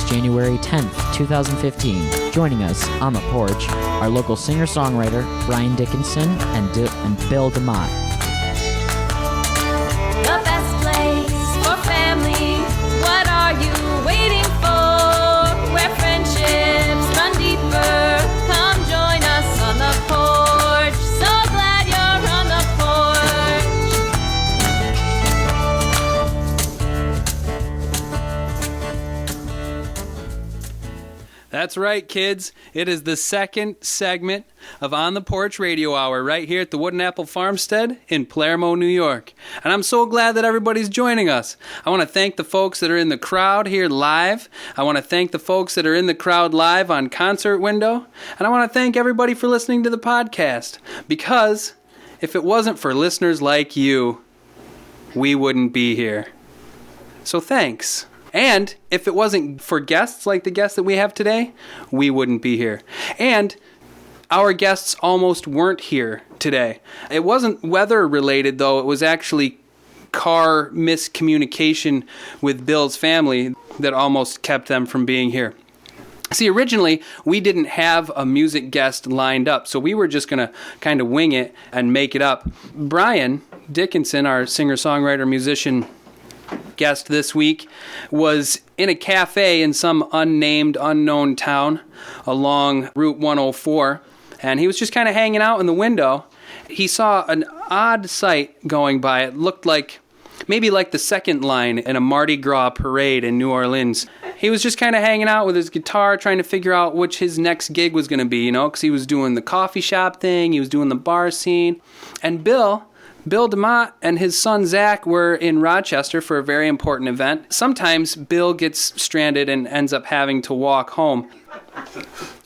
January 10th, 2015. Joining us on the porch are local singer-songwriter Brian Dickenson and Bill DeMott. The best place for family. What are you waiting for? Where friendships run deeper. Come join us on the porch. So glad you're on the porch. That's right, kids. It is the second segment of On the Porch Radio Hour right here at the Wooden Apple Farmstead in Palermo, New York. And I'm so glad that everybody's joining us. I want to thank the folks that are in the crowd here live. I want to thank the folks that are in the crowd live on Concert Window. And I want to thank everybody for listening to the podcast. Because if it wasn't for listeners like you, we wouldn't be here. So thanks. And if it wasn't for guests like the guests that we have today, we wouldn't be here. And our guests almost weren't here today. It wasn't weather related, though. It was actually car miscommunication with Bill's family that almost kept them from being here. See, originally, we didn't have a music guest lined up, so we were just going to kind of wing it and make it up. Brian Dickenson, our singer-songwriter, musician, guest this week, was in a cafe in some unnamed, unknown town along Route 104, and he was just kind of hanging out in the window. He saw an odd sight going by. It looked like maybe like the second line in a Mardi Gras parade in New Orleans. He was just kind of hanging out with his guitar, trying to figure out which his next gig was going to be, because he was doing the coffee shop thing, he was doing the bar scene, and Bill DeMott and his son Zach were in Rochester for a very important event. Sometimes Bill gets stranded and ends up having to walk home.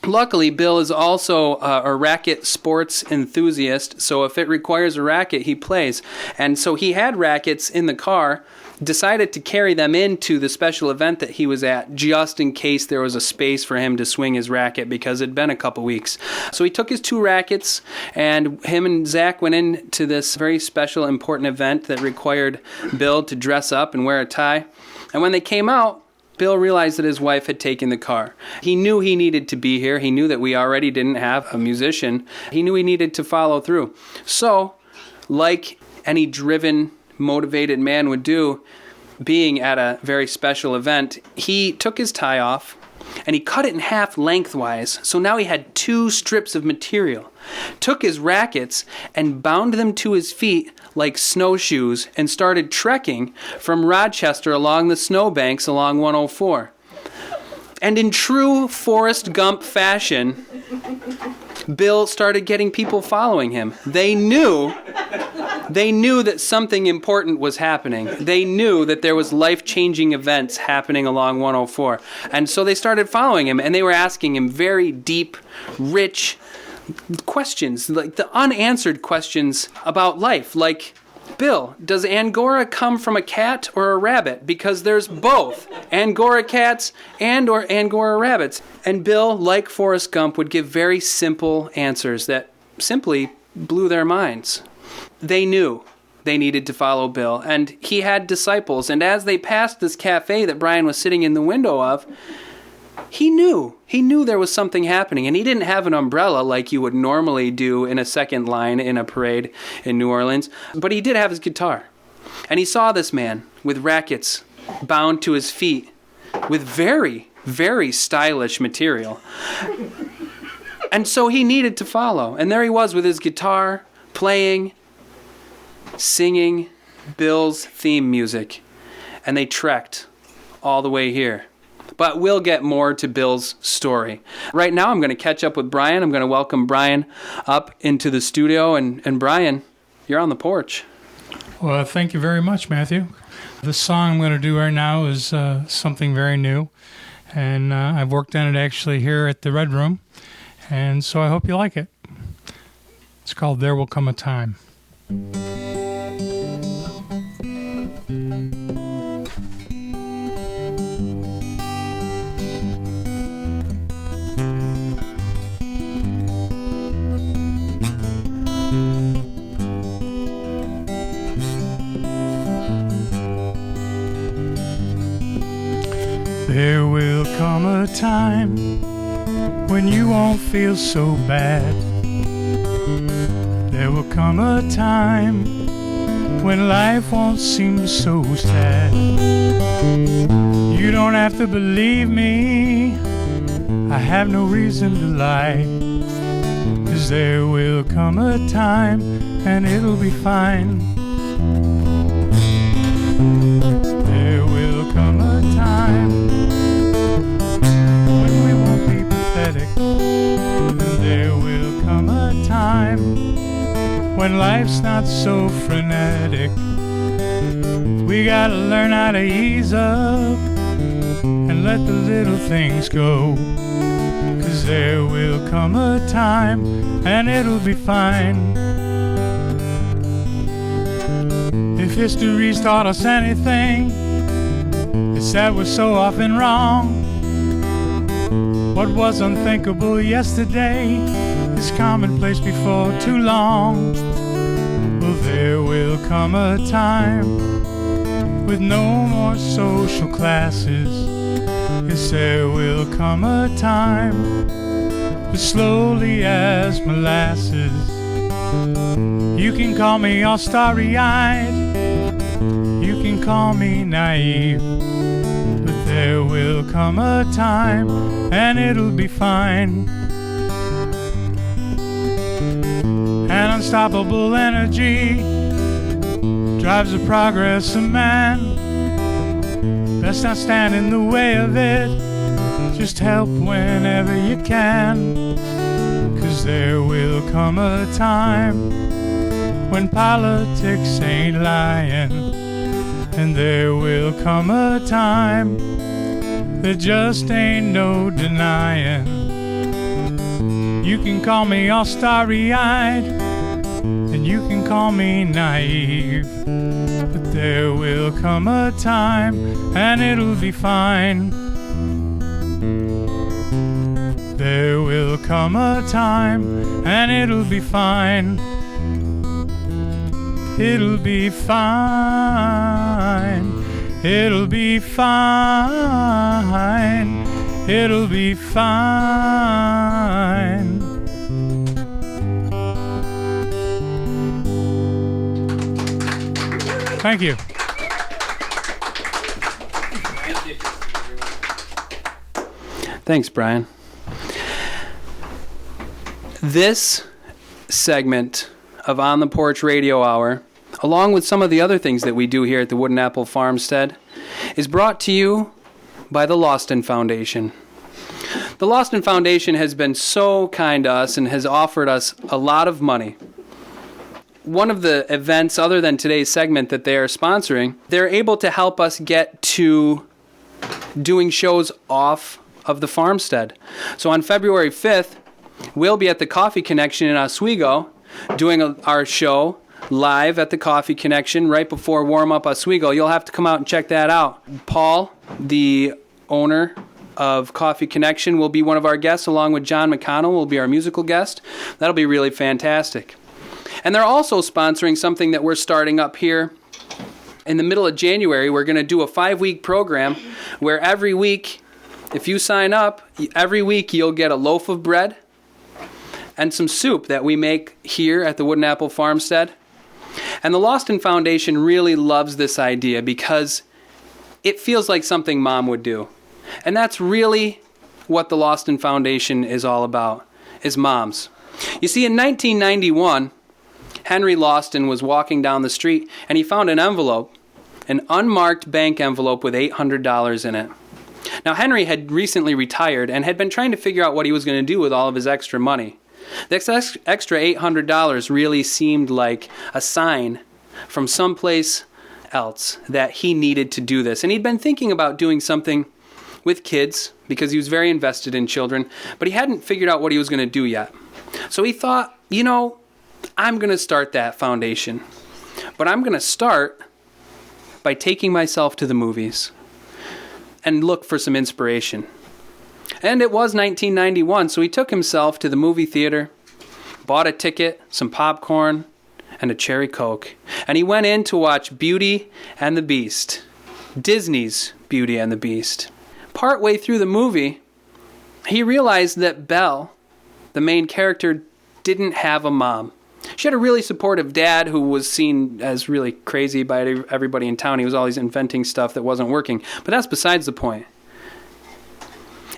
Luckily, Bill is also a racket sports enthusiast, so if it requires a racket, he plays. And so he had rackets in the car, decided to carry them into the special event that he was at just in case there was a space for him to swing his racket because it'd been a couple weeks. So he took his two rackets, and him and Zach went into this very special, important event that required Bill to dress up and wear a tie. And when they came out, Bill realized that his wife had taken the car. He knew he needed to be here. He knew that we already didn't have a musician. He knew he needed to follow through. So, like any driven, motivated man would do, being at a very special event, he took his tie off and he cut it in half lengthwise. So now he had two strips of material. Took his rackets and bound them to his feet like snowshoes and started trekking from Rochester along the snowbanks along 104. And in true Forrest Gump fashion, Bill started getting people following him. They knew that something important was happening. They knew that there was life-changing events happening along 104. And so they started following him, and they were asking him very deep, rich questions, like the unanswered questions about life, like, Bill, does Angora come from a cat or a rabbit? Because there's both Angora cats or Angora rabbits. And Bill, like Forrest Gump, would give very simple answers that simply blew their minds. They knew they needed to follow Bill, and he had disciples. And as they passed this cafe that Brian was sitting in the window of, he knew there was something happening, and he didn't have an umbrella like you would normally do in a second line in a parade in New Orleans, but he did have his guitar. And he saw this man with rackets bound to his feet with very, very stylish material. And so he needed to follow. And there he was with his guitar, playing, singing Bill's theme music. And they trekked all the way here. But we'll get more to Bill's story. Right now, I'm going to catch up with Brian. I'm going to welcome Brian up into the studio. And Brian, you're on the porch. Well, thank you very much, Matthew. The song I'm going to do right now is something very new. And I've worked on it actually here at the Red Room. And so I hope you like it. It's called There Will Come a Time. There will come a time when you won't feel so bad. There will come a time when life won't seem so sad. You don't have to believe me, I have no reason to lie. 'Cause there will come a time and it'll be fine. There will come a time when we won't be pathetic. And there will come a time when life's not so frenetic. We gotta learn how to ease up and let the little things go. 'Cause there will come a time and it'll be fine. If history's taught us anything, it's that we're so often wrong. What was unthinkable yesterday is commonplace before too long. Well, there will come a time with no more social classes. Yes, there will come a time, but slowly as molasses. You can call me all starry-eyed, you can call me naive, but there will come a time and it'll be fine. An unstoppable energy drives the progress of man. Best not stand in the way of it, just help whenever you can. 'Cause there will come a time when politics ain't lying. And there will come a time there just ain't no denying. You can call me all starry-eyed, and you can call me naive, but there will come a time and it'll be fine. There will come a time and it'll be fine. It'll be fine. It'll be fine. It'll be fine. Thank you. Thanks, Brian. This segment of On the Porch Radio Hour, along with some of the other things that we do here at the Wooden Apple Farmstead, is brought to you by the Lawston Foundation. The Lawston Foundation has been so kind to us and has offered us a lot of money. One of the events, other than today's segment, that they are sponsoring, they're able to help us get to doing shows off of the farmstead. So on February 5th, we'll be at the Coffee Connection in Oswego doing our show live at the Coffee Connection right before Warm Up Oswego. You'll have to come out and check that out. Paul, the owner of Coffee Connection, will be one of our guests, along with John McConnell will be our musical guest. That'll be really fantastic. And they're also sponsoring something that we're starting up here in the middle of January. We're going to do a 5-week program where every week, if you sign up, every week you'll get a loaf of bread and some soup that we make here at the Wooden Apple Farmstead. And the Lawston Foundation really loves this idea because it feels like something Mom would do. And that's really what the Lawston Foundation is all about, is moms. You see, in 1991, Henry Lawston was walking down the street and he found an envelope, an unmarked bank envelope with $800 in it. Now, Henry had recently retired and had been trying to figure out what he was going to do with all of his extra money. This extra $800 really seemed like a sign from someplace else that he needed to do this. And he'd been thinking about doing something with kids because he was very invested in children, but he hadn't figured out what he was going to do yet. So he thought, I'm going to start that foundation. But I'm going to start by taking myself to the movies and look for some inspiration. And it was 1991, so he took himself to the movie theater, bought a ticket, some popcorn, and a cherry Coke. And he went in to watch Beauty and the Beast, Disney's Beauty and the Beast. partway through the movie, he realized that Belle, the main character, didn't have a mom. She had a really supportive dad who was seen as really crazy by everybody in town. He was always inventing stuff that wasn't working. But that's besides the point.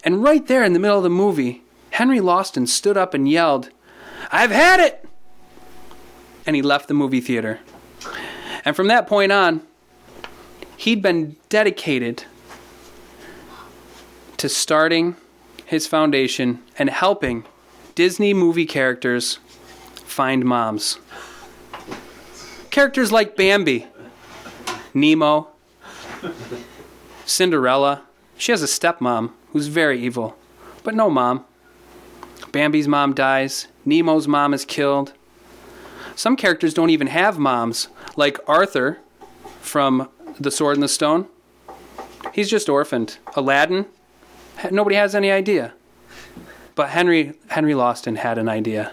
And right there in the middle of the movie, Henry Lawson stood up and yelled, "I've had it!" And he left the movie theater. And from that point on, he'd been dedicated to starting his foundation and helping Disney movie characters find moms. Characters like Bambi, Nemo, Cinderella. She has a stepmom who's very evil, but no mom. Bambi's mom dies. Nemo's mom is killed. Some characters don't even have moms, like Arthur from The Sword and the Stone. He's just orphaned. Aladdin, nobody has any idea. But Henry Lawson had an idea.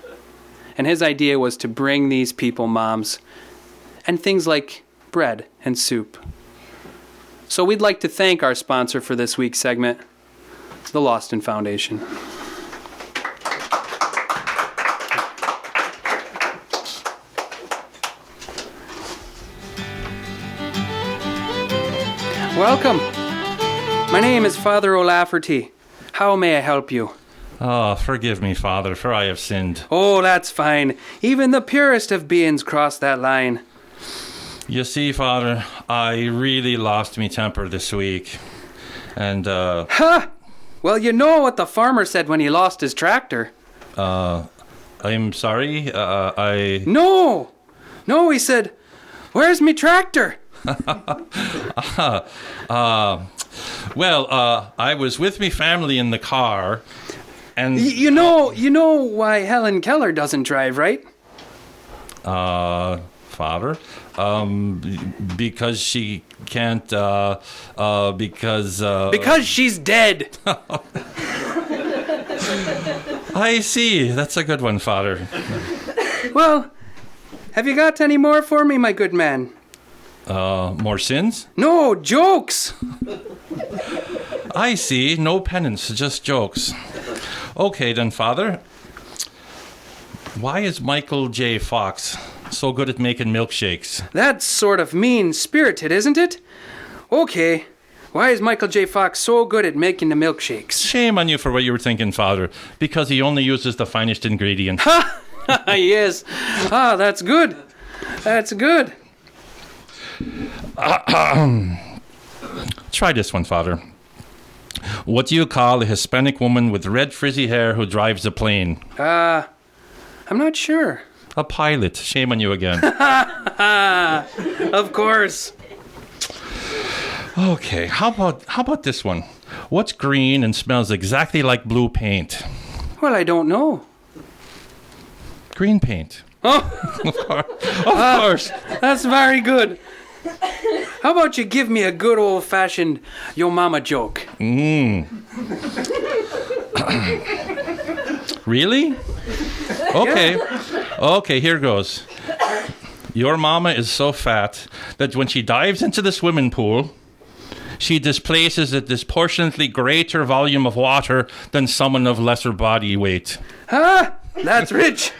And his idea was to bring these people moms and things like bread and soup. So we'd like to thank our sponsor for this week's segment, the Lawson Foundation. Welcome. My name is Father O'Lafferty. How may I help you? Oh, forgive me, Father, for I have sinned. Oh, that's fine. Even the purest of beings cross that line. You see, Father, I really lost me temper this week. And, Ha! Well, you know what the farmer said when he lost his tractor. I'm sorry, No, he said, "Where's me tractor?" I was with me family in the car, and... You know why Helen Keller doesn't drive, right? Father? Because she can't, Because she's dead. I see. That's a good one, Father. Well, have you got any more for me, my good man? More sins? No, jokes. I see. No penance, just jokes. Okay, then, Father. Why is Michael J. Fox so good at making milkshakes? That's sort of mean-spirited, isn't it? Okay, why is Michael J. Fox so good at making the milkshakes? Shame on you for what you were thinking, Father, because he only uses the finest ingredients. Ha! Yes. Ah, that's good. That's good. Try this one, Father. What do you call a Hispanic woman with red frizzy hair who drives a plane? I'm not sure. A pilot. Shame on you again. Of course. Okay, how about this one? What's green and smells exactly like blue paint? Well, I don't know. Green paint. Oh, Of course. that's very good. How about you give me a good old-fashioned yo mama joke? Really? Okay. Okay, here goes. Your mama is so fat that when she dives into the swimming pool, she displaces a disproportionately greater volume of water than someone of lesser body weight. Huh? That's rich.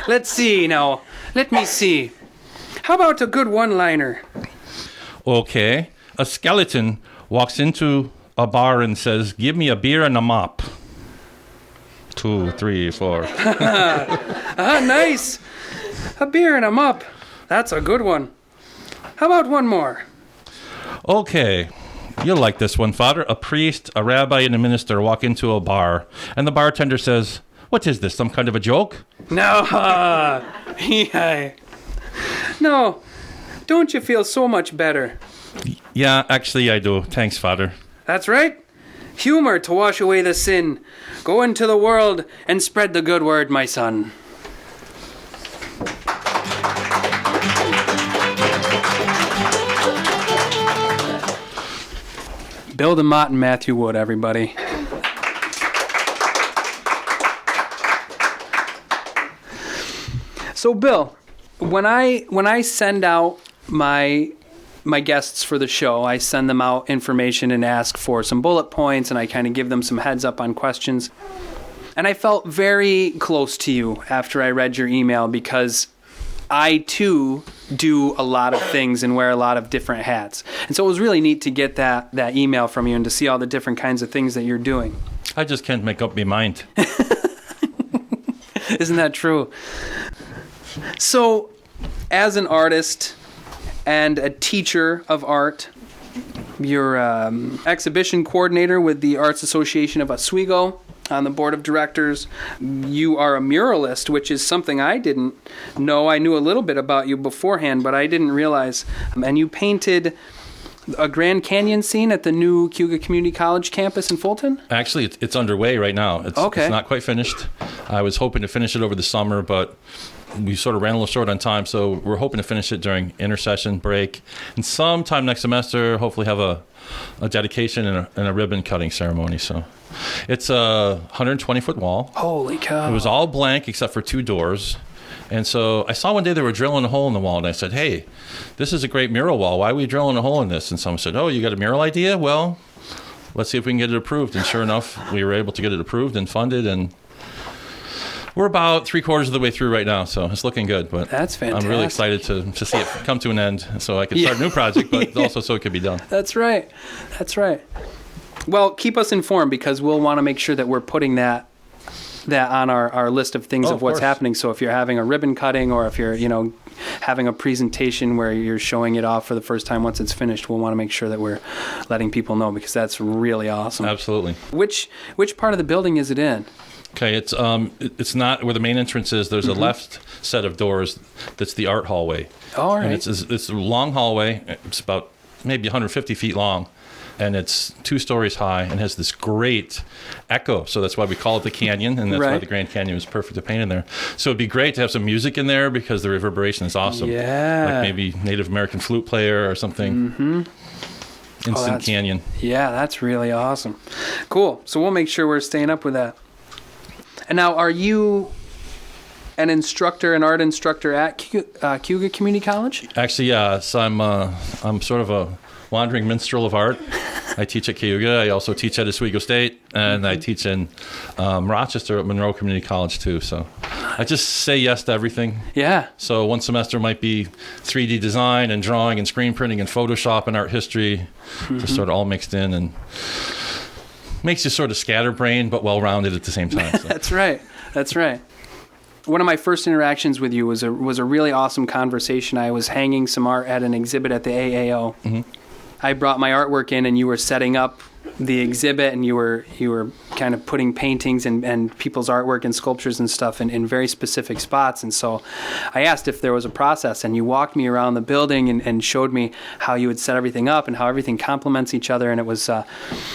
Let's see now. Let me see. How about a good one-liner? Okay. A skeleton walks into a bar and says, "Give me a beer and a mop." 2, 3, 4. Nice. A beer and a mop. That's a good one. How about one more? Okay. You'll like this one, Father. A priest, a rabbi, and a minister walk into a bar, and the bartender says, "What is this, some kind of a joke?" No. Yeah. No. Don't you feel so much better? Yeah, actually I do. Thanks, Father. That's right. Humor to wash away the sin. Go into the world and spread the good word, my son. Bill DeMott and Matthew Wood, everybody. So, Bill, when I send out my my guests for the show, I send them out information and ask for some bullet points, and I kind of give them some heads up on questions. And I felt very close to you after I read your email because I, too, do a lot of things and wear a lot of different hats. And so it was really neat to get that email from you and to see all the different kinds of things that you're doing. I just can't make up my mind. Isn't that true? So, as an artist and a teacher of art, you're exhibition coordinator with the Arts Association of Oswego on the board of directors. You are a muralist, which is something I didn't know. I knew a little bit about you beforehand, but I didn't realize. And you painted a Grand Canyon scene at the new Cayuga Community College campus in Fulton? Actually, it's underway right now. It's not quite finished. I was hoping to finish it over the summer, but we sort of ran a little short on time, so we're hoping to finish it during intersession break. And sometime next semester, hopefully have a dedication and a ribbon cutting ceremony. So it's a 120-foot wall. Holy cow. It was all blank except for 2 doors. And so I saw one day they were drilling a hole in the wall, and I said, hey, this is a great mural wall. Why are we drilling a hole in this? And someone said, oh, you got a mural idea? Well, let's see if we can get it approved. And sure enough, we were able to get it approved and funded, and we're about 3/4 of the way through right now, so it's looking good. But that's fantastic. I'm really excited to see it come to an end so I can start a new project, but also so it could be done. That's right. That's right. Well, keep us informed because we'll want to make sure that we're putting that on our list of things of what's happening. So if you're having a ribbon cutting or if you're, having a presentation where you're showing it off for the first time once it's finished, we'll want to make sure that we're letting people know because that's really awesome. Absolutely. Which part of the building is it in? Okay, it's not where the main entrance is. There's a left set of doors that's the art hallway. All right. And it's a long hallway. It's about maybe 150 feet long, and it's 2 stories high and has this great echo. So that's why we call it the canyon, and that's why the Grand Canyon was perfect to paint in there. So it'd be great to have some music in there because the reverberation is awesome. Yeah. Like maybe Native American flute player or something. Mm-hmm. Instant canyon. Yeah, that's really awesome. Cool. So we'll make sure we're staying up with that. And now, are you an art instructor at Cayuga Community College? Actually, yes. I'm sort of a wandering minstrel of art. I teach at Cayuga. I also teach at Oswego State, and I teach in Rochester at Monroe Community College, too. So I just say yes to everything. Yeah. So one semester might be 3D design and drawing and screen printing and Photoshop and art history, just sort of all mixed in, and makes you sort of scatterbrained but well-rounded at the same time. So. That's right. That's right. One of my first interactions with you was a really awesome conversation. I was hanging some art at an exhibit at the AAO. Mm-hmm. I brought my artwork in, and you were setting up the exhibit, and you were kind of putting paintings and people's artwork and sculptures and stuff in very specific spots. And so I asked if there was a process, and you walked me around the building and showed me how you would set everything up and how everything complements each other. And it was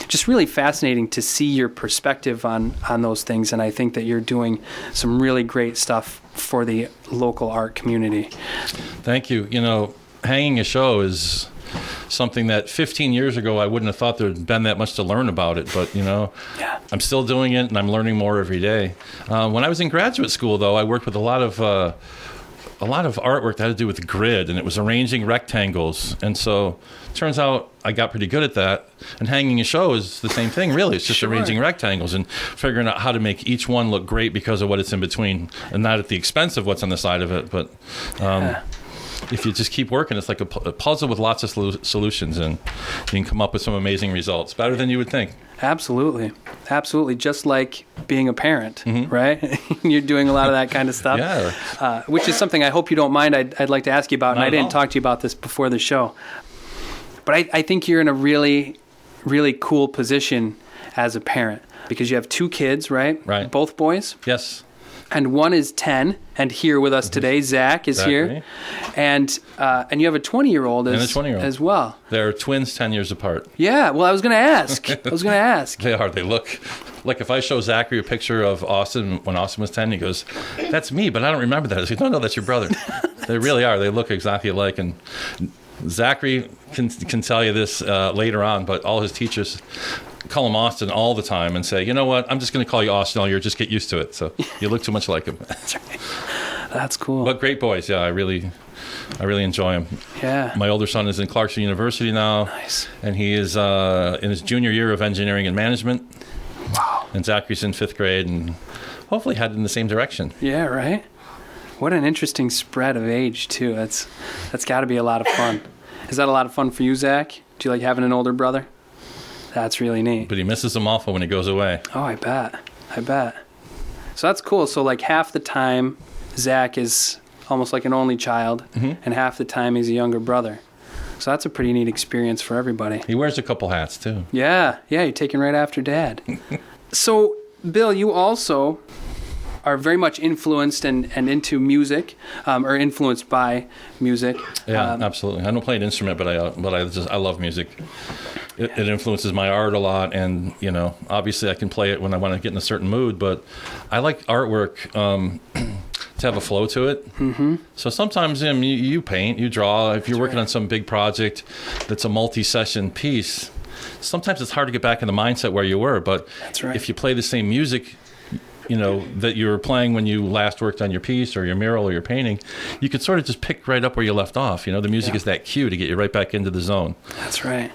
just really fascinating to see your perspective on those things. And I think that you're doing some really great stuff for the local art community. Thank you. Hanging a show is something that 15 years ago I wouldn't have thought there'd been that much to learn about it, but I'm still doing it and I'm learning more every day. When I was in graduate school, though, I worked with a lot of artwork that had to do with grid, and it was arranging rectangles, and so it turns out I got pretty good at that. And hanging a show is the same thing, really. It's just arranging rectangles and figuring out how to make each one look great because of what it's in between, and not at the expense of what's on the side of it, but if you just keep working, it's like a puzzle with lots of solutions, and you can come up with some amazing results, better than you would think. Absolutely. Absolutely. Just like being a parent, right? You're doing a lot of that kind of stuff. Yeah. Which is something I hope you don't mind I'd like to ask you about, and I didn't talk to you about this before the show. But I think you're in a really, really cool position as a parent because you have 2 kids, right? Right. Both boys? Yes. And one is 10 and here with us today. Zach is here. And you have a 20-year-old as well. They're twins 10 years apart. Yeah, well, I was going to ask. They are. They look like, if I show Zachary a picture of Austin when Austin was 10, he goes, that's me, but I don't remember that. I say, no, that's your brother. They really are. They look exactly alike. And Zachary can tell you this later on, but all his teachers call him Austin all the time and say, you know what, I'm just going to call you Austin all year, just get used to it. So you look too much like him. That's right. That's cool. But great boys, yeah, I really I really enjoy him. Yeah. My older son is in Clarkson University now. Nice. And he is in his junior year of engineering and management. Wow. And Zachary's in 5th grade and hopefully headed in the same direction. Yeah, right? What an interesting spread of age, too. That's got to be a lot of fun. Is that a lot of fun for you, Zach? Do you like having an older brother? That's really neat. But he misses him awful when he goes away. Oh, I bet. So that's cool. So like half the time, Zach is almost like an only child, and half the time he's a younger brother. So that's a pretty neat experience for everybody. He wears a couple hats, too. Yeah, you're taking right after Dad. So, Bill, you also are very much influenced and into music, or influenced by music. Yeah, absolutely. I don't play an instrument, but I love music. It influences my art a lot, and obviously I can play it when I want to get in a certain mood. But I like artwork to have a flow to it. Mm-hmm. So sometimes you paint, you draw. If you're working on some big project that's a multi-session piece, sometimes it's hard to get back in the mindset where you were. But that's right. If you play the same music, that you were playing when you last worked on your piece or your mural or your painting, you could sort of just pick right up where you left off. The music is that cue to get you right back into the zone. That's right.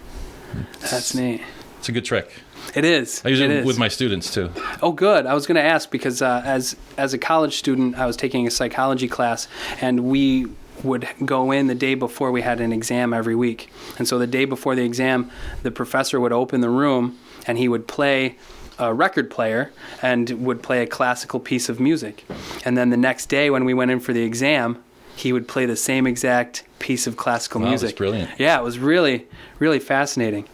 That's neat. It's a good trick. It is. I use it with my students too. Oh, good. I was going to ask because as a college student, I was taking a psychology class, and we would go in the day before we had an exam every week. And so the day before the exam, the professor would open the room, and he would play a record player and would play a classical piece of music. And then the next day when we went in for the exam, he would play the same exact piece of classical music. That's brilliant. Yeah, it was really, really fascinating.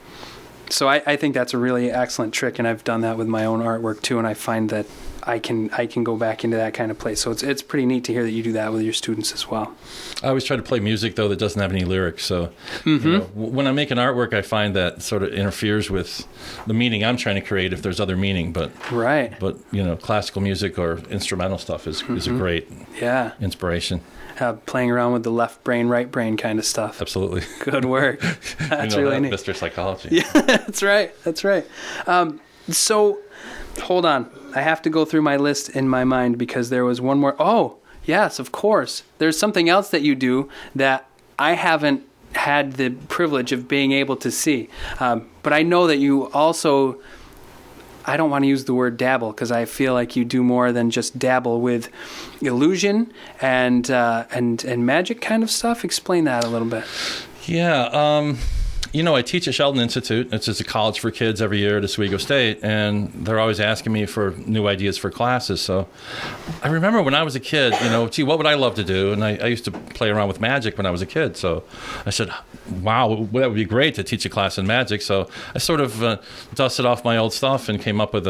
So I think that's a really excellent trick, and I've done that with my own artwork too, and I find that I can go back into that kind of place. So it's pretty neat to hear that you do that with your students as well. I always try to play music, though, that doesn't have any lyrics. So when I make an artwork, I find that sort of interferes with the meaning I'm trying to create if there's other meaning. But classical music or instrumental stuff is a great inspiration. Playing around with the left brain, right brain kind of stuff. Absolutely. Good work. That's really neat. Mr. Psychology. Yeah, that's right. So, hold on. I have to go through my list in my mind because there was one more. Oh, yes, of course. There's something else that you do that I haven't had the privilege of being able to see. But I know that you also, I don't want to use the word dabble because I feel like you do more than just dabble with illusion and magic kind of stuff. Explain that a little bit. Yeah. I teach at Sheldon Institute. It's just a college for kids every year at Oswego State, and they're always asking me for new ideas for classes. So I remember when I was a kid, what would I love to do? And I used to play around with magic when I was a kid. So I said, wow, that would be great to teach a class in magic. So I sort of dusted off my old stuff and came up with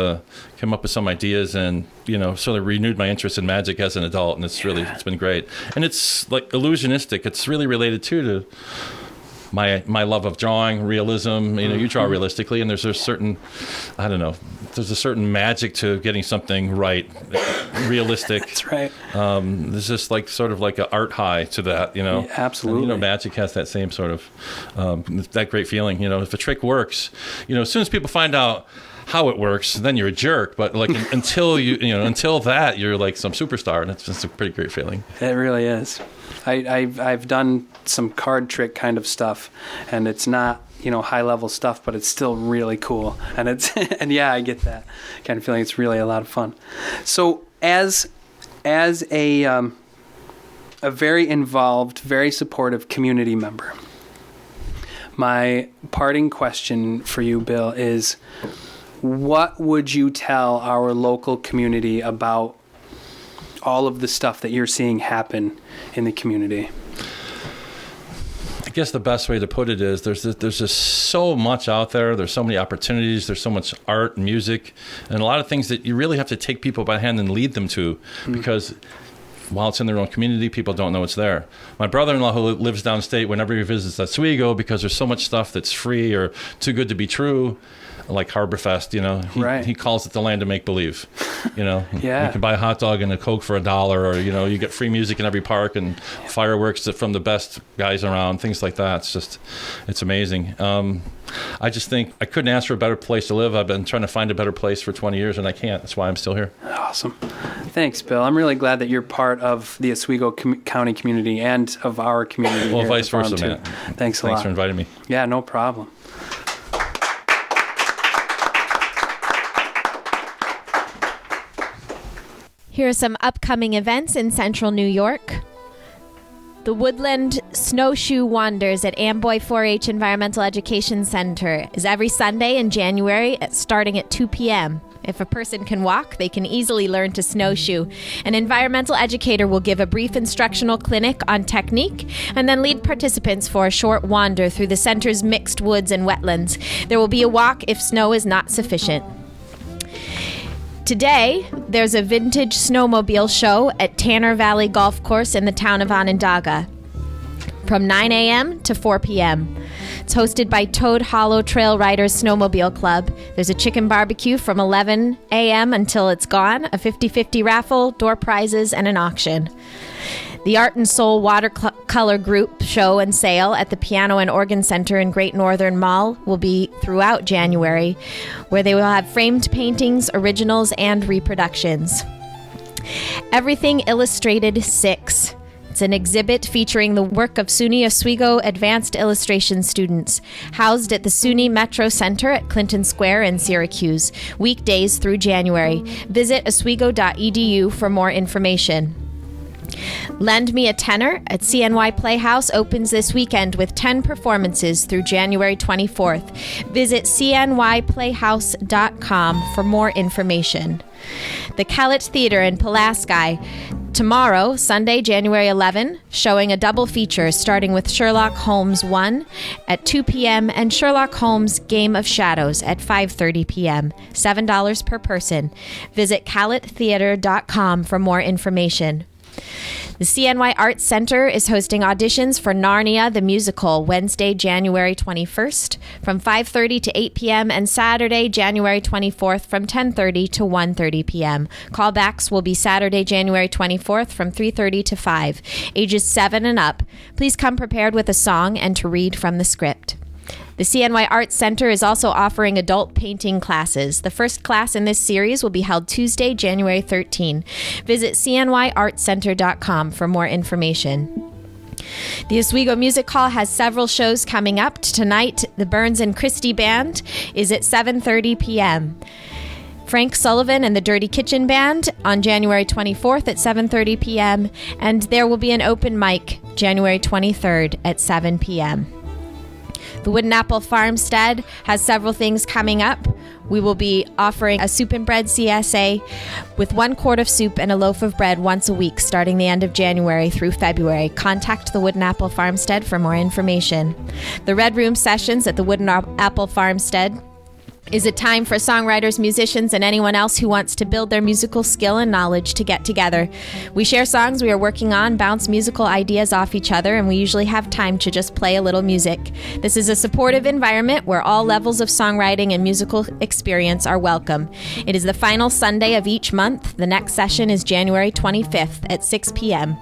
some ideas, and sort of renewed my interest in magic as an adult. And it's been great. And it's like illusionistic. It's really related to my love of drawing, realism. You draw realistically, and there's a certain magic to getting something right, realistic. That's right. There's just sort of like an art high to that, Yeah, absolutely. And, magic has that same sort of that great feeling. If a trick works, as soon as people find out how it works, then you're a jerk. But until that, you're like some superstar, and it's just a pretty great feeling. It really is. I've done some card trick kind of stuff, and it's not high level stuff, but it's still really cool. And I get that kind of feeling. It's really a lot of fun. So as a very involved, very supportive community member, my parting question for you, Bill, is what would you tell our local community about all of the stuff that you're seeing happen in the community? I guess the best way to put it is there's just so much out there. There's so many opportunities. There's so much art and music and a lot of things that you really have to take people by the hand and lead them to, because while it's in their own community, people don't know it's there. My brother-in-law, who lives downstate, whenever he visits Oswego, because there's so much stuff that's free or too good to be true, like Harborfest, he calls it the land of make-believe. Yeah. You can buy a hot dog and a Coke for $1, or you get free music in every park and fireworks from the best guys around, things like that. It's amazing. I just think I couldn't ask for a better place to live. I've been trying to find a better place for 20 years, and I can't. That's why I'm still here. Awesome. Thanks, Bill. I'm really glad that you're part part of the Oswego County community and of our community. Well, here vice at the farm, versa, too. man. Thanks a lot. Thanks for inviting me. Yeah, no problem. Here are some upcoming events in central New York. The Woodland Snowshoe Wanders at Amboy 4-H Environmental Education Center is every Sunday in January starting at 2 p.m. If a person can walk, they can easily learn to snowshoe. An environmental educator will give a brief instructional clinic on technique and then lead participants for a short wander through the center's mixed woods and wetlands. There will be a walk if snow is not sufficient. Today, there's a vintage snowmobile show at Tanner Valley Golf Course in the town of Onondaga from 9 a.m. to 4 p.m. It's hosted by Toad Hollow Trail Riders Snowmobile Club. There's a chicken barbecue from 11 a.m. until it's gone, a 50-50 raffle, door prizes, and an auction. The Art and Soul Watercolor Group show and sale at the Piano and Organ Center in Great Northern Mall will be throughout January, where they will have framed paintings, originals, and reproductions. Everything Illustrated 6. It's an exhibit featuring the work of SUNY Oswego Advanced Illustration students, housed at the SUNY Metro Center at Clinton Square in Syracuse, weekdays through January. Visit oswego.edu for more information. Lend Me a Tenor at CNY Playhouse opens this weekend with 10 performances through January 24th. Visit cnyplayhouse.com for more information. The Kellett Theater in Pulaski. Tomorrow, Sunday, January 11, showing a double feature starting with Sherlock Holmes 1 at 2 p.m. and Sherlock Holmes Game of Shadows at 5:30 p.m. $7 per person. Visit calletttheater.com for more information. The CNY Arts Center is hosting auditions for Narnia the Musical Wednesday, January 21st from 5:30 to 8 p.m. and Saturday, January 24th from 10:30 to 1:30 p.m. Callbacks will be Saturday, January 24th from 3:30 to 5. Ages 7 and up. Please come prepared with a song and to read from the script. The CNY Arts Center is also offering adult painting classes. The first class in this series will be held Tuesday, January 13. Visit cnyartscenter.com for more information. The Oswego Music Hall has several shows coming up. Tonight, the Burns and Christie Band is at 7:30 p.m. Frank Sullivan and the Dirty Kitchen Band on January 24th at 7:30 p.m. And there will be an open mic January 23rd at 7 p.m. The Wooden Apple Farmstead has several things coming up. We will be offering a soup and bread CSA with 1 quart of soup and a loaf of bread once a week starting the end of January through February. Contact the Wooden Apple Farmstead for more information. The Red Room Sessions at the Wooden Apple Farmstead is a time for songwriters, musicians, and anyone else who wants to build their musical skill and knowledge to get together. We share songs we are working on, bounce musical ideas off each other, and we usually have time to just play a little music. This is a supportive environment where all levels of songwriting and musical experience are welcome. It is the final Sunday of each month. The next session is January 25th at 6 p.m.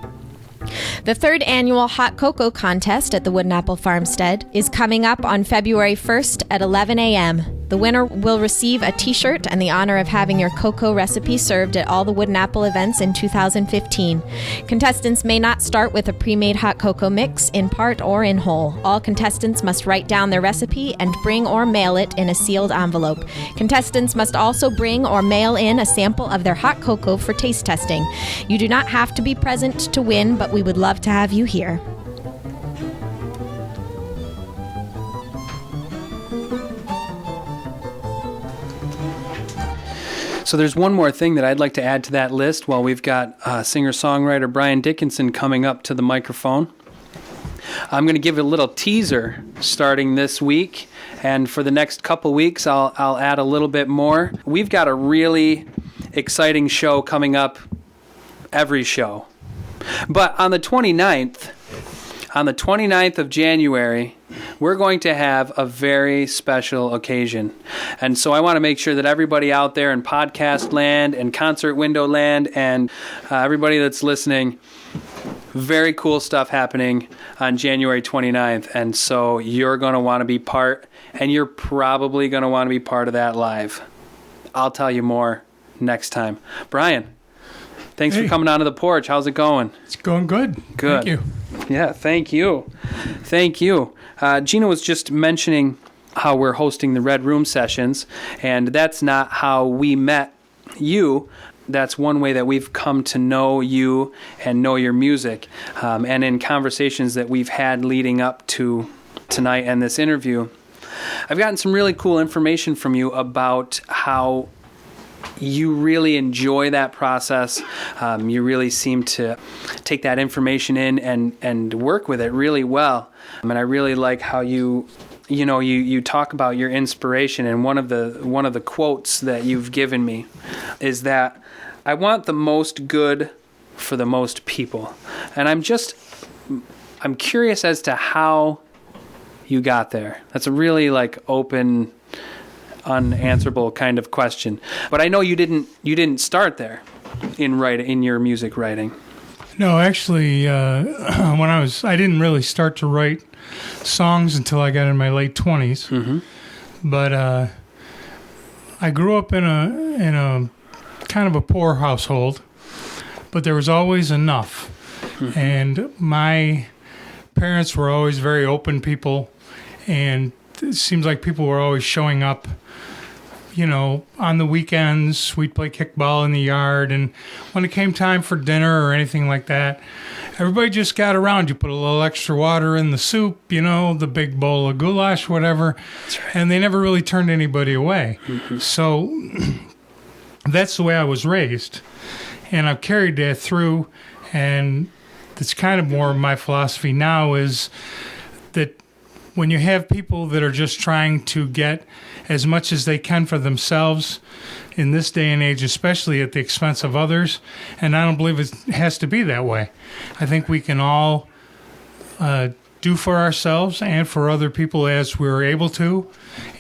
The 3rd annual Hot Cocoa Contest at the Wooden Apple Farmstead is coming up on February 1st at 11 a.m. The winner will receive a t-shirt and the honor of having your cocoa recipe served at all the Wooden Apple events in 2015. Contestants may not start with a pre-made hot cocoa mix in part or in whole. All contestants must write down their recipe and bring or mail it in a sealed envelope. Contestants must also bring or mail in a sample of their hot cocoa for taste testing. You do not have to be present to win, but we would love to have you here. So there's one more thing that I'd like to add to that list while we've got singer-songwriter Brian Dickenson coming up to the microphone. I'm going to give a little teaser starting this week, and for the next couple weeks I'll add a little bit more. We've got a really exciting show coming up every show. But on the 29th of January, we're going to have a very special occasion. And so I want to make sure that everybody out there in podcast land and concert window land and everybody that's listening, very cool stuff happening on January 29th. And so you're going to want to be part, and you're probably going to want to be part of that live. I'll tell you more next time. Brian, Thanks for Hey. coming onto the porch. How's it going? It's going good. Good. Thank you. Yeah, thank you. Thank you. Gina was just mentioning how we're hosting the Red Room sessions, and that's not how we met you. That's one way that we've come to know you and know your music. And in conversations that we've had leading up to tonight and this interview, I've gotten some really cool information from you about how you really enjoy that process. You really seem to take that information in and work with it really well. And I really like how you talk about your inspiration. And one of the quotes that you've given me is that I want the most good for the most people. And I'm curious as to how you got there. That's a really open, unanswerable kind of question. But I know you didn't start there in your music writing. No, actually, I didn't really start to write songs until I got in my late 20s. Mm-hmm. But I grew up in a kind of a poor household, but there was always enough. Mm-hmm. And my parents were always very open people, and it seems like people were always showing up. On the weekends, we'd play kickball in the yard, and when it came time for dinner or anything like that, everybody just got around. You put a little extra water in the soup, the big bowl of goulash, whatever, That's right. and they never really turned anybody away. Mm-hmm. So that's the way I was raised, and I've carried that through, and it's kind of more my philosophy now is that when you have people that are just trying to get as much as they can for themselves in this day and age, especially at the expense of others, and I don't believe it has to be that way. I think we can all do for ourselves and for other people as we're able to,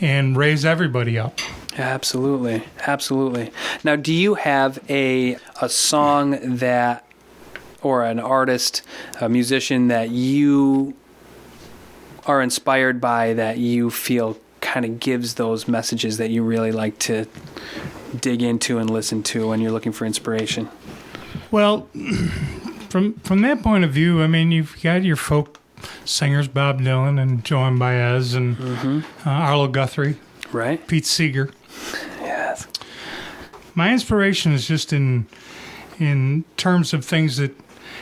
and raise everybody up. Absolutely. Absolutely. Now, do you have a song that, or an artist, a musician that you are inspired by, that you feel kind of gives those messages that you really like to dig into and listen to when you're looking for inspiration? Well, from that point of view, I mean, you've got your folk singers, Bob Dylan and Joan Baez and Arlo Guthrie, Right? Pete Seeger. Yes. My inspiration is just in terms of things that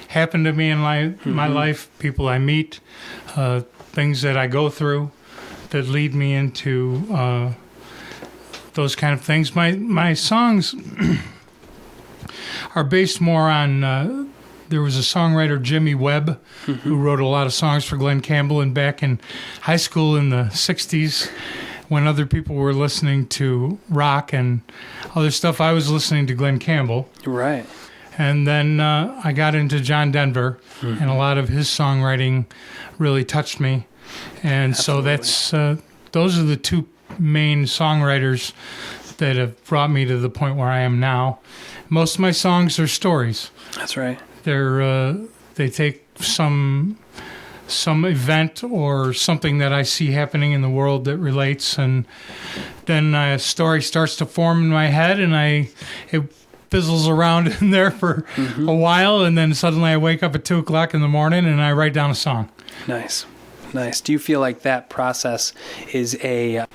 happen to me in my life, people I meet, things that I go through that lead me into those kind of things. My songs are based more on, there was a songwriter, Jimmy Webb, who wrote a lot of songs for Glenn Campbell, and back in high school in the 60s, when other people were listening to rock and other stuff, I was listening to Glenn Campbell. Right. And then I got into John Denver, and a lot of his songwriting really touched me. And Absolutely. so those are the two main songwriters that have brought me to the point where I am now. Most of my songs are stories. That's right. They take some event or something that I see happening in the world that relates, and then a story starts to form in my head, and it fizzles around in there for a while, and then suddenly I wake up at 2 o'clock in the morning and I write down a song. Nice. Do you feel like that process is a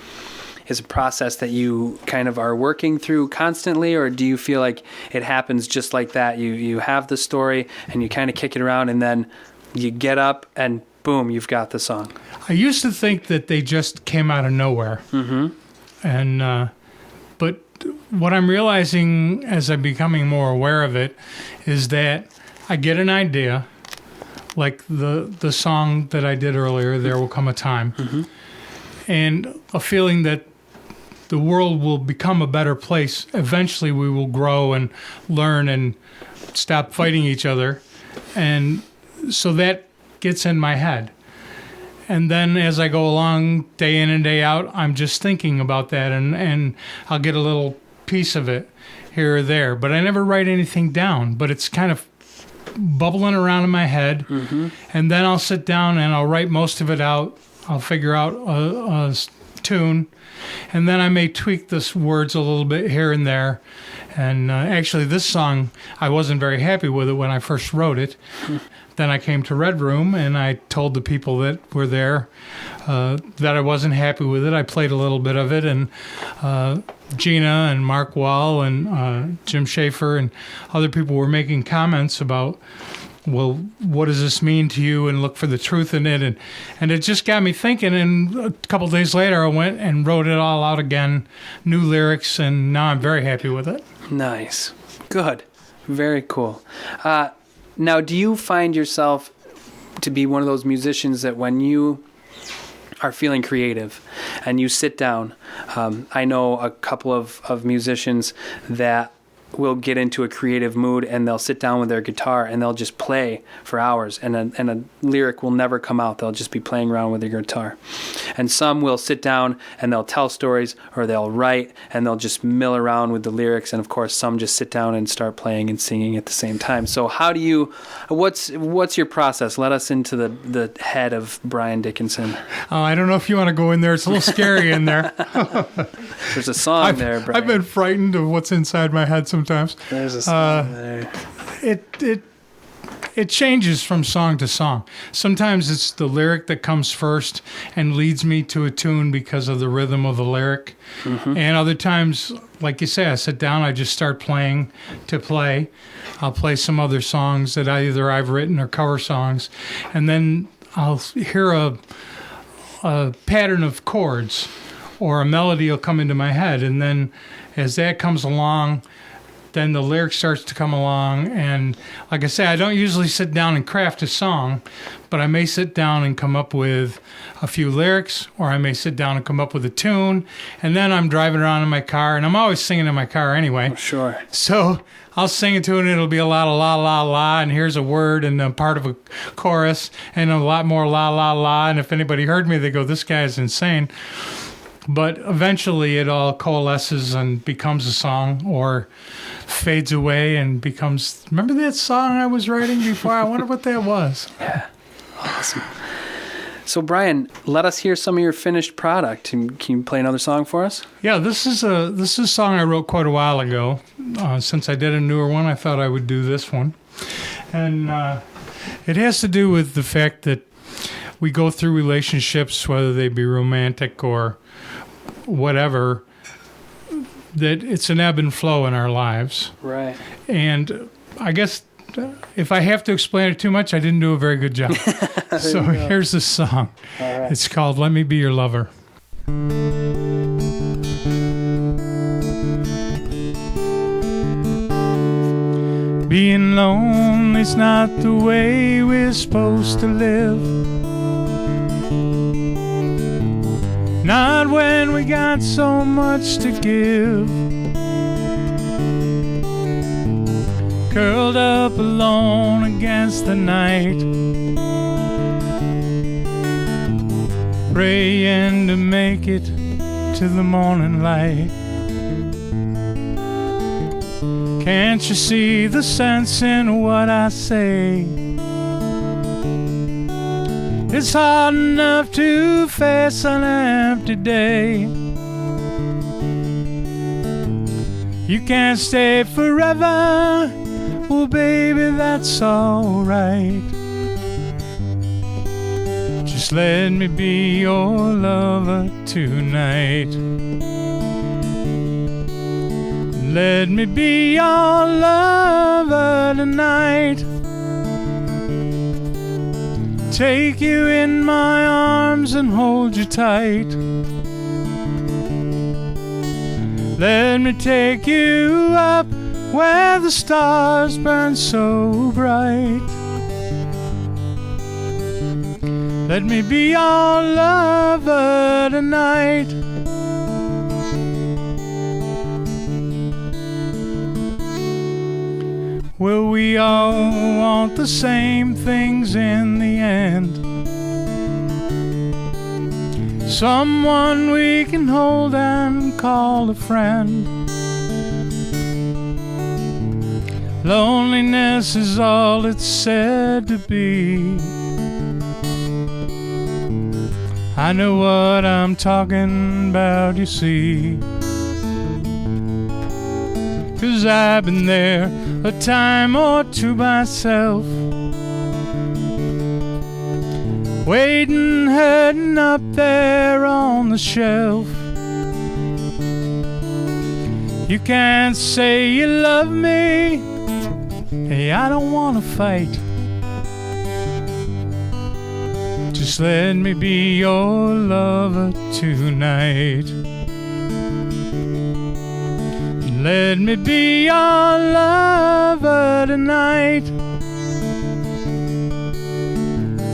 process that you kind of are working through constantly, or do you feel like it happens just like that? You have the story and you kind of kick it around, and then you get up and boom, you've got the song. I used to think that they just came out of nowhere. And but what I'm realizing as I'm becoming more aware of it is that I get an idea, like the song that I did earlier, There Will Come a Time, and a feeling that the world will become a better place. Eventually we will grow and learn and stop fighting each other. And so that gets in my head. And then as I go along, day in and day out, I'm just thinking about that, and I'll get a little piece of it here or there. But I never write anything down, but it's kind of bubbling around in my head. And then I'll sit down and I'll write most of it out. I'll figure out a tune, and then I may tweak the words a little bit here and there. And actually, this song, I wasn't very happy with it when I first wrote it. Then I came to Red Room, and I told the people that were there that I wasn't happy with it. I played a little bit of it, and Gina and Mark Wall and Jim Schaefer and other people were making comments about, well, what does this mean to you, and look for the truth in it. And it just got me thinking, and a couple days later I went and wrote it all out again, new lyrics, and now I'm very happy with it. Nice. Good. Very cool. Now, do you find yourself to be one of those musicians that when you are feeling creative and you sit down, I know a couple of musicians that will get into a creative mood and they'll sit down with their guitar and they'll just play for hours, and a lyric will never come out. They'll just be playing around with their guitar. And some will sit down and they'll tell stories, or they'll write and they'll just mill around with the lyrics. And of course, some just sit down and start playing and singing at the same time. So how do you, what's your process? Let us into the head of Brian Dickenson. I don't know if you want to go in there. It's a little scary in there. There's a song there, Brian. I've been frightened of what's inside my head sometimes. There's a song there. It changes from song to song. Sometimes it's the lyric that comes first and leads me to a tune because of the rhythm of the lyric. Mm-hmm. And other times, like you say, I sit down, I just start playing to play. I'll play some other songs that either I've written or cover songs. And then I'll hear a pattern of chords, or a melody will come into my head. And then as that comes along, then the lyric starts to come along. And like I say, I don't usually sit down and craft a song, but I may sit down and come up with a few lyrics, or I may sit down and come up with a tune. And then I'm driving around in my car, and I'm always singing in my car anyway. Oh, sure. So I'll sing it to it, and it'll be a lot of la, la, la, and here's a word and a part of a chorus, and a lot more la, la, la. And if anybody heard me, they go, this guy is insane. But eventually it all coalesces and becomes a song, or fades away and becomes, remember that song I was writing before? I wonder what that was. Yeah. Awesome. So, Brian, let us hear some of your finished product. Can you play another song for us? Yeah, this is a song I wrote quite a while ago. Since I did a newer one, I thought I would do this one. And it has to do with the fact that we go through relationships, whether they be romantic or whatever, that it's an ebb and flow in our lives. Right. And I guess if I have to explain it too much, I didn't do a very good job. So here's the song. All right. It's called Let Me Be Your Lover. Being lonely's not the way we're supposed to live. Not when we got so much to give. Curled up alone against the night, praying to make it to the morning light. Can't you see the sense in what I say? It's hard enough to face an empty day. You can't stay forever, well baby, that's alright. Just let me be your lover tonight. Let me be your lover tonight. Take you in my arms and hold you tight. Let me take you up where the stars burn so bright. Let me be your lover tonight. Will we all want the same things in the end? Someone we can hold and call a friend. Loneliness is all it's said to be. I know what I'm talking about, you see. 'cause I've been there a time or two myself. Waiting, hurting up there on the shelf. You can't say you love me. Hey, I don't wanna fight. Just let me be your lover tonight. Let me be your lover tonight.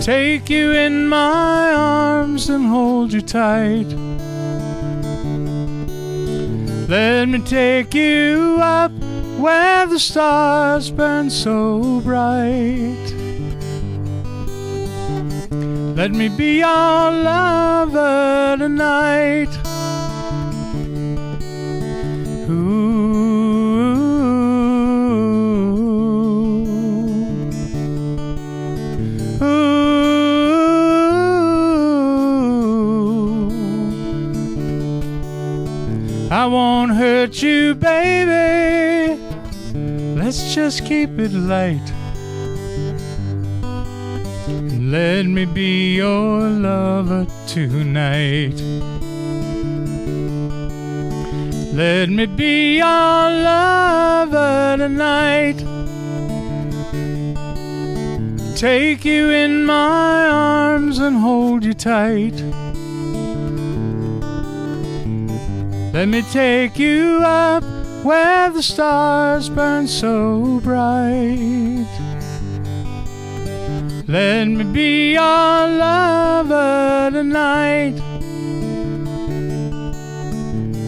Take you in my arms and hold you tight. Let me take you up where the stars burn so bright. Let me be your lover tonight. I won't hurt you, baby. Let's just keep it light. Let me be your lover tonight. Let me be your lover tonight. Take you in my arms and hold you tight. Let me take you up where the stars burn so bright. Let me be your lover tonight.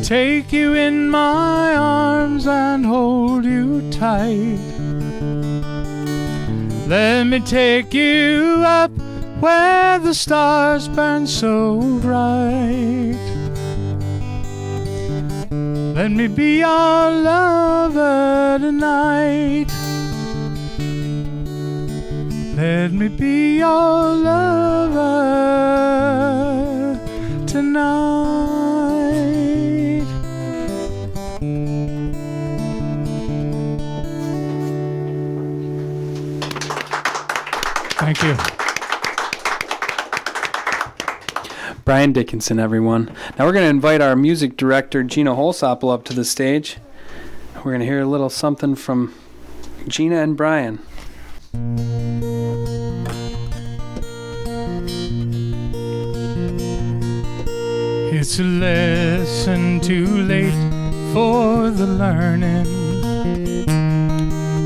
Take you in my arms and hold you tight. Let me take you up where the stars burn so bright. Let me be your lover tonight. Let me be your lover tonight. Thank you. Brian Dickenson, everyone. Now we're going to invite our music director, Gina Holsopple, up to the stage. We're going to hear a little something from Gina and Brian. It's a lesson too late for the learning,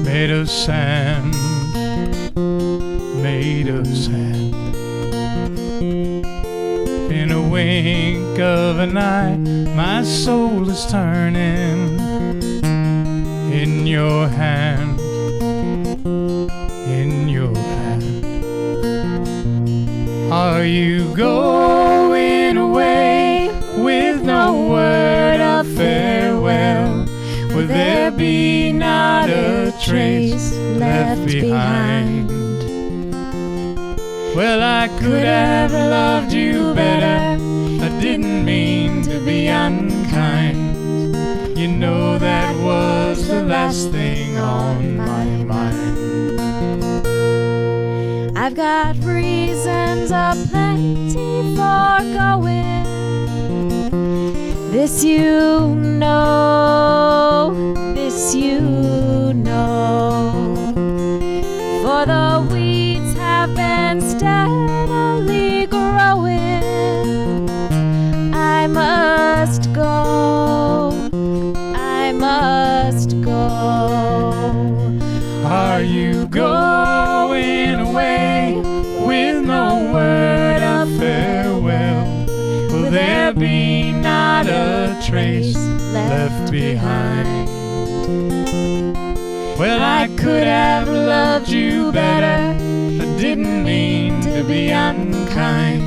made of sand, made of sand. In a wink of an eye, my soul is turning in your hand, in your hand. Are you going away with no word of farewell? Will there be not a trace left behind? Well, I could have loved you better. I didn't mean to be unkind. You know that was the last thing on my mind. I've got reasons aplenty for going. This you know, this you know. For the weeds have been steadily growing. I must go, I must go. Are you going away with no word of farewell? Will there be not a trace left behind? Well, I could have loved you better. I didn't mean to be unkind.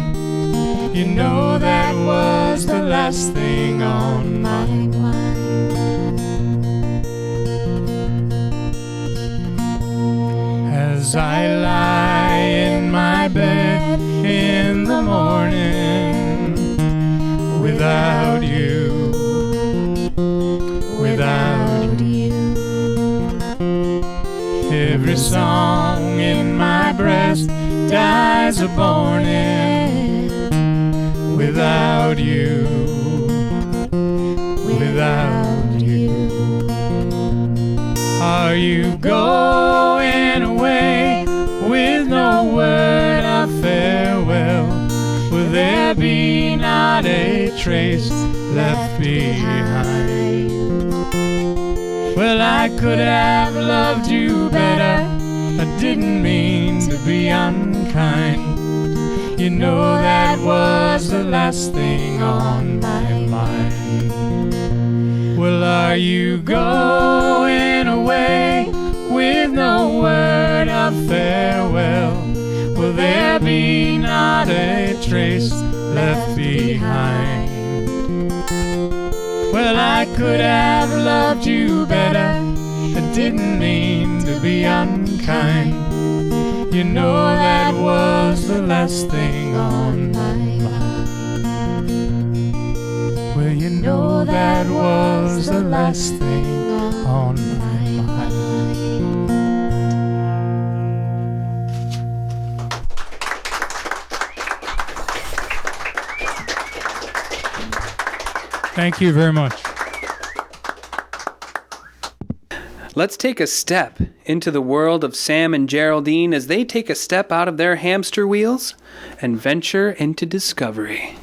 You know that was the last thing on my mind. As I lie in my bed in the morning, without you, without you. song in my breast dies a-born-in. Without you, without you. Are you going away with no word of farewell? Will there be not a trace left behind? Well, I could have loved you better. I didn't mean to be unkind. You know that was the last thing on my mind. Well, are you going away with no word of farewell? Will there be not a trace left behind? Well, I could have loved you better. I didn't mean to be unkind. You know that was the last thing on my mind. Well, you know that was the last thing on my mind. Thank you very much. Let's take a step into the world of Sam and Geraldine as they take a step out of their hamster wheels and venture into discovery.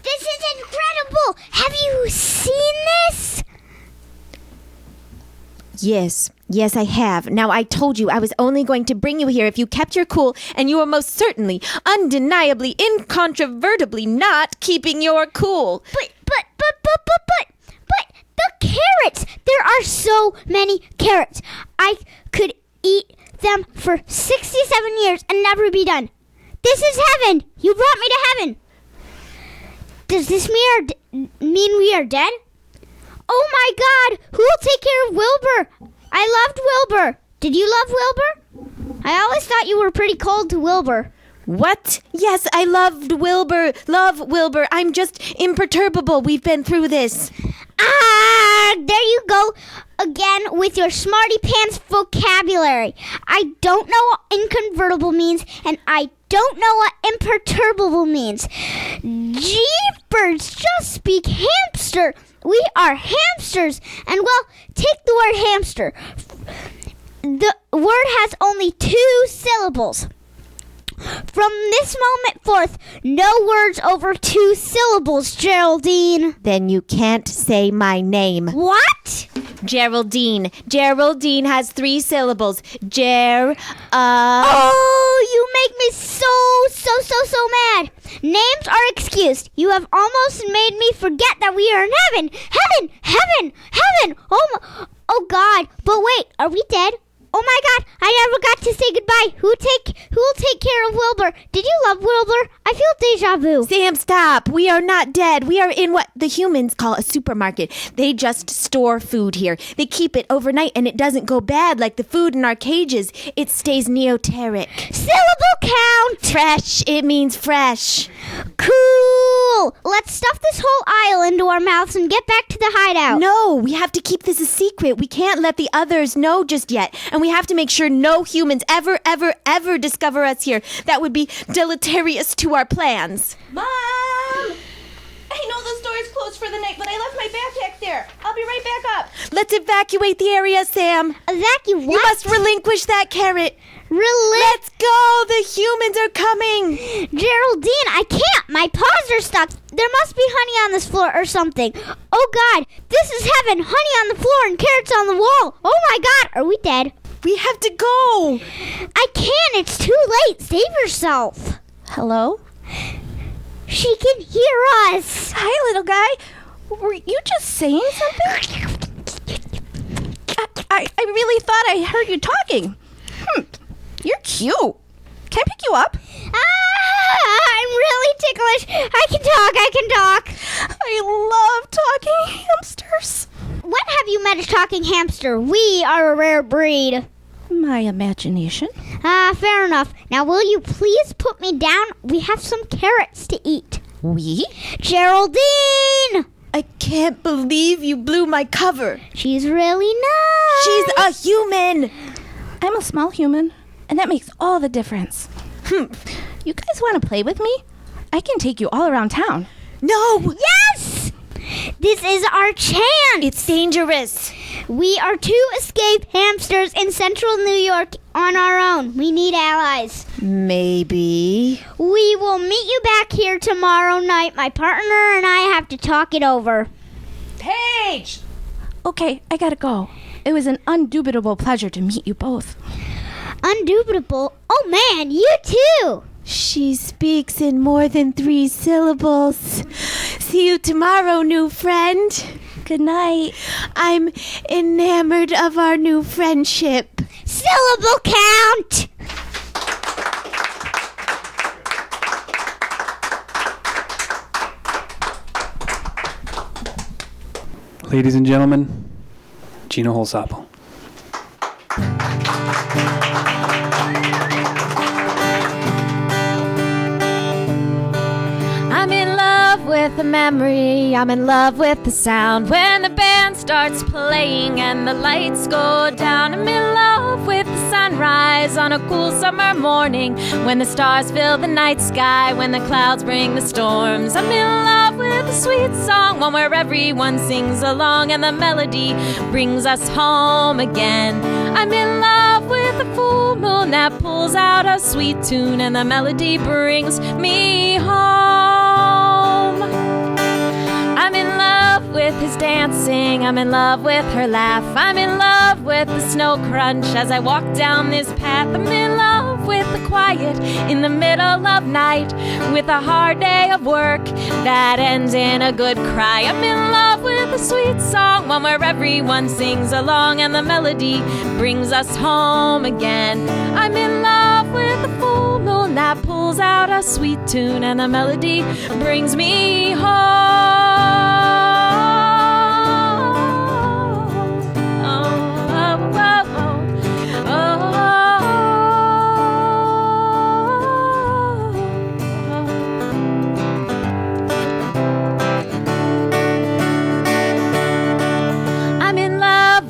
This is incredible! Have you seen this? Yes, I have. Now, I told you I was only going to bring you here if you kept your cool, and you are most certainly, undeniably, incontrovertibly not keeping your cool. But the carrots! There are so many carrots. I could eat them for 67 years and never be done. This is heaven! You brought me to heaven! Does this mean we are dead? Oh my God! Who will take care of Wilbur? I loved Wilbur. Did you love Wilbur? I always thought you were pretty cold to Wilbur. What? Yes, I loved Wilbur. Love Wilbur. I'm just imperturbable. We've been through this. There you go again with your smarty pants vocabulary. I don't know what inconvertible means, and I don't know what imperturbable means. Jeepers, just speak hamster. We are hamsters, and well, take the word hamster. The word has only 2 syllables. From this moment forth, no words over 2 syllables, Geraldine. Then you can't say my name. What? Geraldine. Geraldine has 3 syllables. Oh, you make me so mad. Names are excused. You have almost made me forget that we are in heaven. Heaven. Oh God. But wait, are we dead? Oh my God, I never got to say goodbye. Who will take care of Wilbur? Did you love Wilbur? I feel deja vu. Sam, stop. We are not dead. We are in what the humans call a supermarket. They just store food here. They keep it overnight and it doesn't go bad like the food in our cages. It stays neoteric. Syllable count. Fresh. It means fresh. Cool. Let's stuff this whole aisle into our mouths and get back to the hideout. No, we have to keep this a secret. We can't let the others know just yet. And we have to make sure no humans ever discover us here. That would be deleterious to our plans. Mom! I know the store is closed for the night, but I left my backpack there. I'll be right back up. Let's evacuate the area, Sam. Evacuate what? You must relinquish that carrot. Let's go. The humans are coming. Geraldine, I can't. My paws are stuck. There must be honey on this floor or something. Oh, God. This is heaven. Honey on the floor and carrots on the wall. Oh, my God. Are we dead? We have to go. I can't. It's too late. Save yourself. Hello? She can hear us. Hi, little guy. Were you just saying something? I really thought I heard you talking. You're cute. Can I pick you up? I'm really ticklish. I can talk. I love talking hamsters. When have you met a talking hamster? We are a rare breed. My imagination. Fair enough. Now, will you please put me down? We have some carrots to eat. We? Geraldine! I can't believe you blew my cover. She's really nice. She's a human. I'm a small human, and that makes all the difference. You guys want to play with me? I can take you all around town. No. Yes! This is our chance. It's dangerous. We are two escaped hamsters in central New York on our own. We need allies. Maybe. We will meet you back here tomorrow night. My partner and I have to talk it over. Paige! Okay, I gotta go. It was an undubitable pleasure to meet you both. Undubitable? Oh man, you too! She speaks in more than 3 syllables. See you tomorrow, new friend. Good night. I'm enamored of our new friendship. Syllable count! Ladies and gentlemen, Gina Holzapfel. I'm in love with the memory, I'm in love with the sound. When the band starts playing and the lights go down, I'm in love with the sunrise on a cool summer morning. When the stars fill the night sky, when the clouds bring the storms. I'm in love with a sweet song, one where everyone sings along and the melody brings us home again. I'm in love with a full moon that pulls out a sweet tune and the melody brings me home. I'm in love with his dancing, I'm in love with her laugh, I'm in love with the snow crunch as I walk down this path. I'm in love with the quiet in the middle of night, with a hard day of work that ends in a good cry. I'm in love with a sweet song, one where everyone sings along and the melody brings us home again. I'm in love with the full moon that pulls out a sweet tune and the melody brings me home.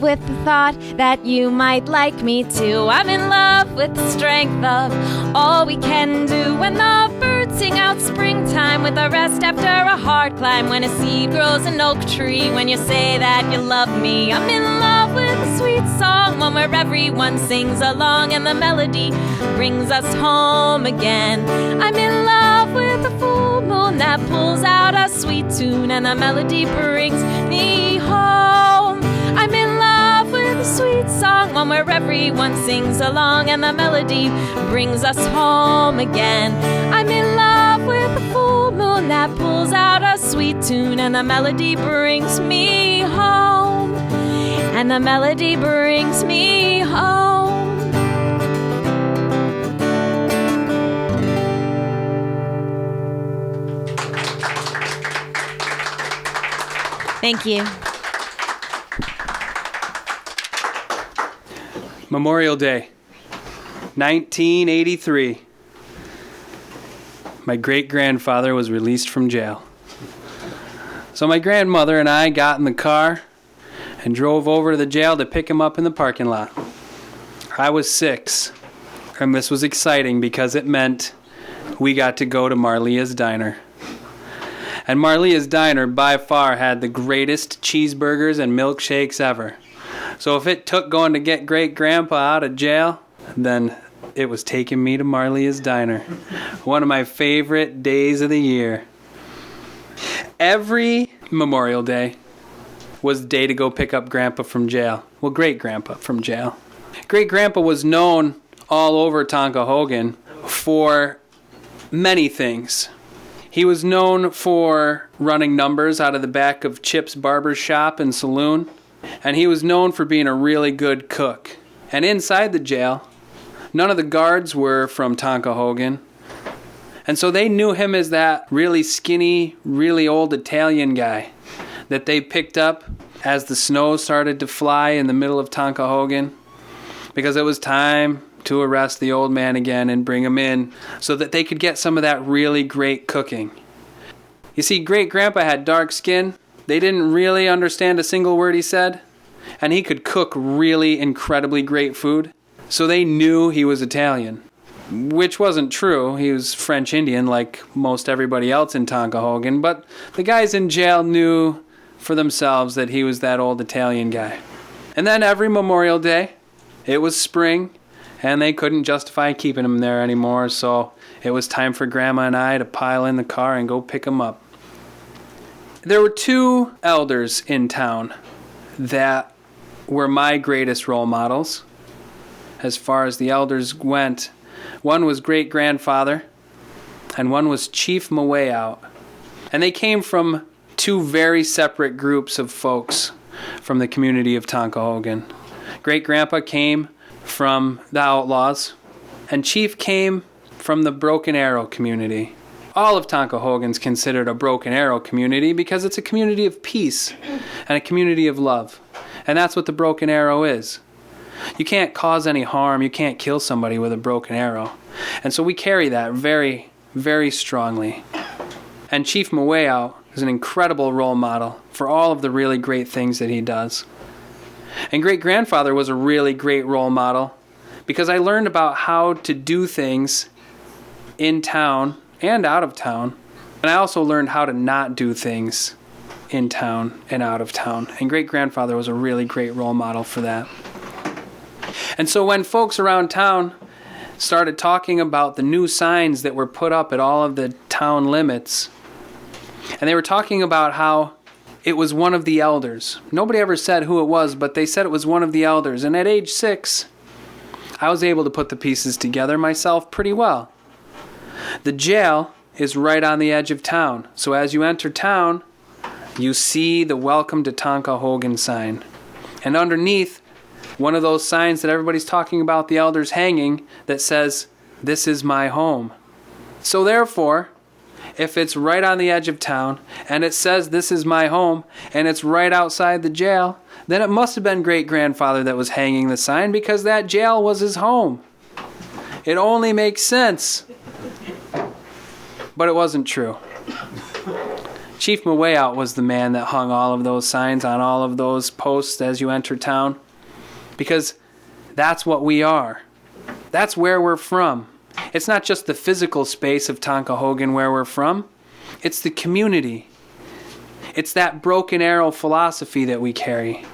With the thought that you might like me too. I'm in love with the strength of all we can do. When the birds sing out springtime with a rest after a hard climb, when a seed grows an oak tree, when you say that you love me. I'm in love with a sweet song, one where everyone sings along and the melody brings us home again. I'm in love with a full moon that pulls out a sweet tune and the melody brings me home. I'm in love with a sweet song, one where everyone sings along and the melody brings us home again. I'm in love with a full moon that pulls out a sweet tune and the melody brings me home. And the melody brings me home. Thank you. Memorial Day, 1983. My great-grandfather was released from jail. So my grandmother and I got in the car and drove over to the jail to pick him up in the parking lot. I was 6, and this was exciting because it meant we got to go to Marlia's Diner. And Marlia's Diner by far had the greatest cheeseburgers and milkshakes ever. So if it took going to get great-grandpa out of jail, then it was taking me to Marlia's Diner. One of my favorite days of the year. Every Memorial Day was the day to go pick up Grandpa from jail. Well, great-grandpa from jail. Great-grandpa was known all over Tonkahogen for many things. He was known for running numbers out of the back of Chip's barber shop and saloon. And he was known for being a really good cook. And inside the jail, none of the guards were from Tonkahogen. And so they knew him as that really skinny, really old Italian guy that they picked up as the snow started to fly in the middle of Tonkahogen, because it was time to arrest the old man again and bring him in so that they could get some of that really great cooking. You see, great-grandpa had dark skin, They didn't really understand a single word he said, and he could cook really incredibly great food, so they knew he was Italian. Which wasn't true. He was French Indian like most everybody else in Tonkahogen, but the guys in jail knew for themselves that he was that old Italian guy. And then every Memorial Day, it was spring, and they couldn't justify keeping him there anymore, so it was time for Grandma and I to pile in the car and go pick him up. There were two elders in town that were my greatest role models as far as the elders went. One was great-grandfather, and one was Chief Mawayout. And they came from two very separate groups of folks from the community of Tonkahogen. Great-grandpa came from the Outlaws, and Chief came from the Broken Arrow community. All of Tonkahogen's considered a Broken Arrow community because it's a community of peace and a community of love. And that's what the Broken Arrow is. You can't cause any harm. You can't kill somebody with a broken arrow. And so we carry that very, very strongly. And Chief Mawayout is an incredible role model for all of the really great things that he does. And great-grandfather was a really great role model because I learned about how to do things in town and out of town. And I also learned how to not do things in town and out of town. And great-grandfather was a really great role model for that. And so when folks around town started talking about the new signs that were put up at all of the town limits, and they were talking about how it was one of the elders. Nobody ever said who it was, but they said it was one of the elders. And at age 6, I was able to put the pieces together myself pretty well. The jail is right on the edge of town. So as you enter town, you see the Welcome to Tonkahogen sign. And underneath, one of those signs that everybody's talking about the elders hanging that says, "This is my home." So therefore, if it's right on the edge of town and it says, "This is my home," and it's right outside the jail, then it must have been great-grandfather that was hanging the sign because that jail was his home. It only makes sense. But it wasn't true. Chief Mawayout was the man that hung all of those signs on all of those posts as you enter town. Because that's what we are. That's where we're from. It's not just the physical space of Tonkahogen where we're from. It's the community. It's that Broken Arrow philosophy that we carry.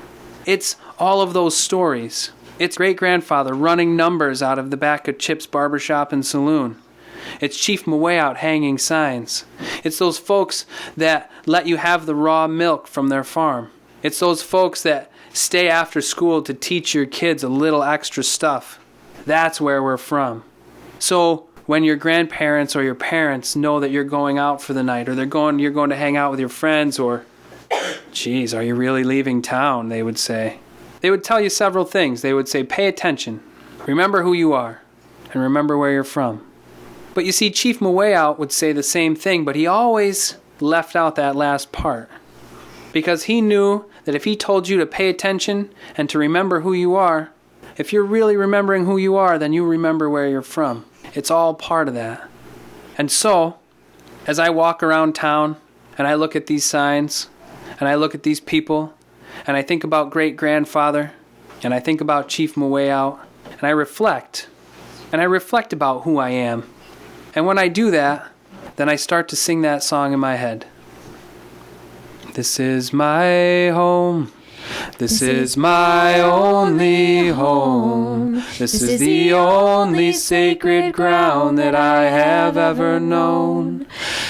It's all of those stories. It's great-grandfather running numbers out of the back of Chip's barbershop and saloon. It's Chief Mawayout hanging signs. It's those folks that let you have the raw milk from their farm. It's those folks that stay after school to teach your kids a little extra stuff. That's where we're from. So when your grandparents or your parents know that you're going out for the night, or you're going to hang out with your friends, or, "Geez, are you really leaving town?" they would say. They would tell you several things. They would say, "Pay attention. Remember who you are, and remember where you're from." But you see, Chief Mawayout would say the same thing, but he always left out that last part. Because he knew that if he told you to pay attention and to remember who you are, if you're really remembering who you are, then you remember where you're from. It's all part of that. And so, as I walk around town and I look at these signs and I look at these people and I think about great-grandfather and I think about Chief Mawayout and I reflect about who I am. And when I do that, then I start to sing that song in my head. This is my home. This is my only home. This is the only sacred ground that I have ever known.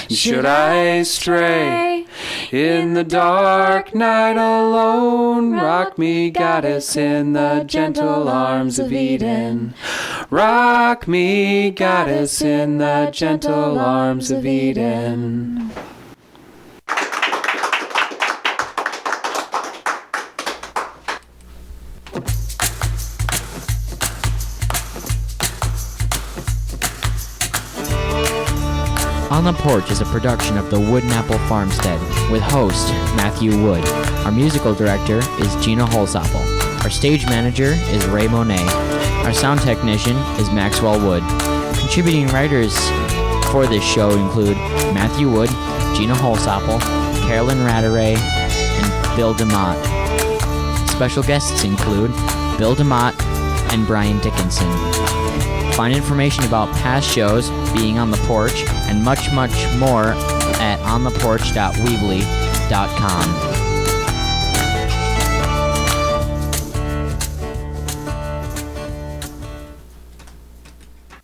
Should I stray in the dark night alone, rock me, goddess, in the gentle arms of Eden. Rock me, goddess, in the gentle arms of Eden. On the Porch is a production of the Wooden Apple Farmstead with host Matthew Wood. Our musical director is Gina Holsapple. Our stage manager is Ray Monet. Our sound technician is Maxwell Wood. Contributing writers for this show include Matthew Wood, Gina Holsapple, Carolyn Rattray, Bill DeMott. Special guests include Bill DeMott and Brian Dickenson. Find information about past shows, being on the porch, and much, much more at ontheporch.weebly.com.